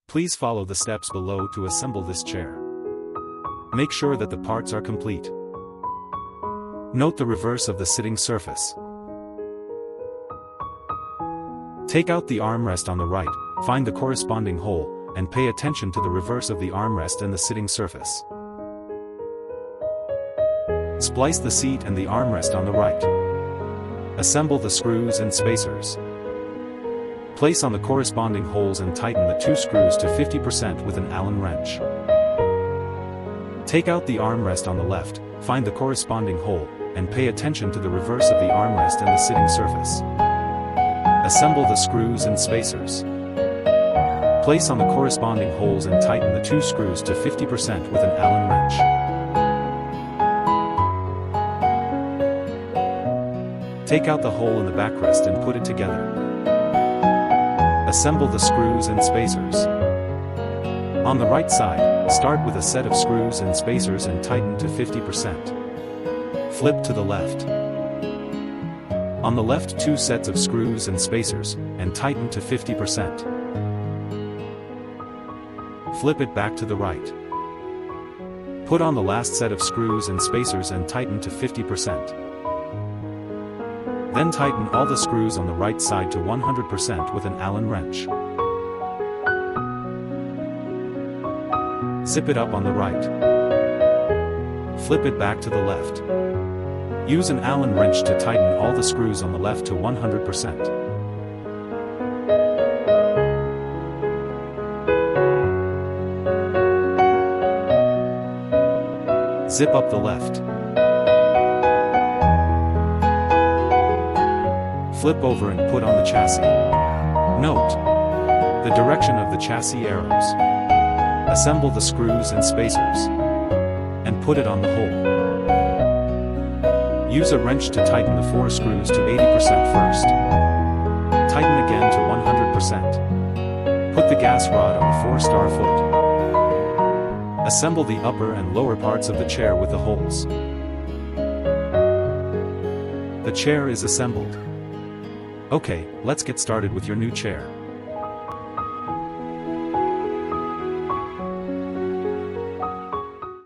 Please follow the steps below to assemble this chair. Make sure that the parts are complete. Note the reverse of the sitting surface. Take out the armrest on the right, find the corresponding hole, and pay attention to the reverse of the armrest and the sitting surface. Splice the seat and the armrest on the right. Assemble the screws and spacers. Place on the corresponding holes and tighten the 2 screws to 50% with an Allen wrench. Take out the armrest on the left, find the corresponding hole, and pay attention to the reverse of the armrest and the sitting surface. Assemble the screws and spacers. Place on the corresponding holes and tighten the 2 screws to 50% with an Allen wrench. Take out the hole in the backrest and put it together. Assemble the screws and spacers. On the right side, start with a set of screws and spacers and tighten to 50%. Flip to the left. On the left, 2 sets of screws and spacers, and tighten to 50%. Flip it back to the right. Put on the last set of screws and spacers and tighten to 50%. Then tighten all the screws on the right side to 100% with an Allen wrench. Zip it up on the right. Flip it back to the left. Use an Allen wrench to tighten all the screws on the left to 100%. Zip up the left. Flip over and put on the chassis. Note the direction of the chassis arrows. Assemble the screws and spacers, and put it on the hole. Use a wrench to tighten the 4 screws to 80% first. Tighten again to 100%. Put the gas rod on the 4-star foot. Assemble the upper and lower parts of the chair with the holes. The chair is assembled. Okay, let's get started with your new chair.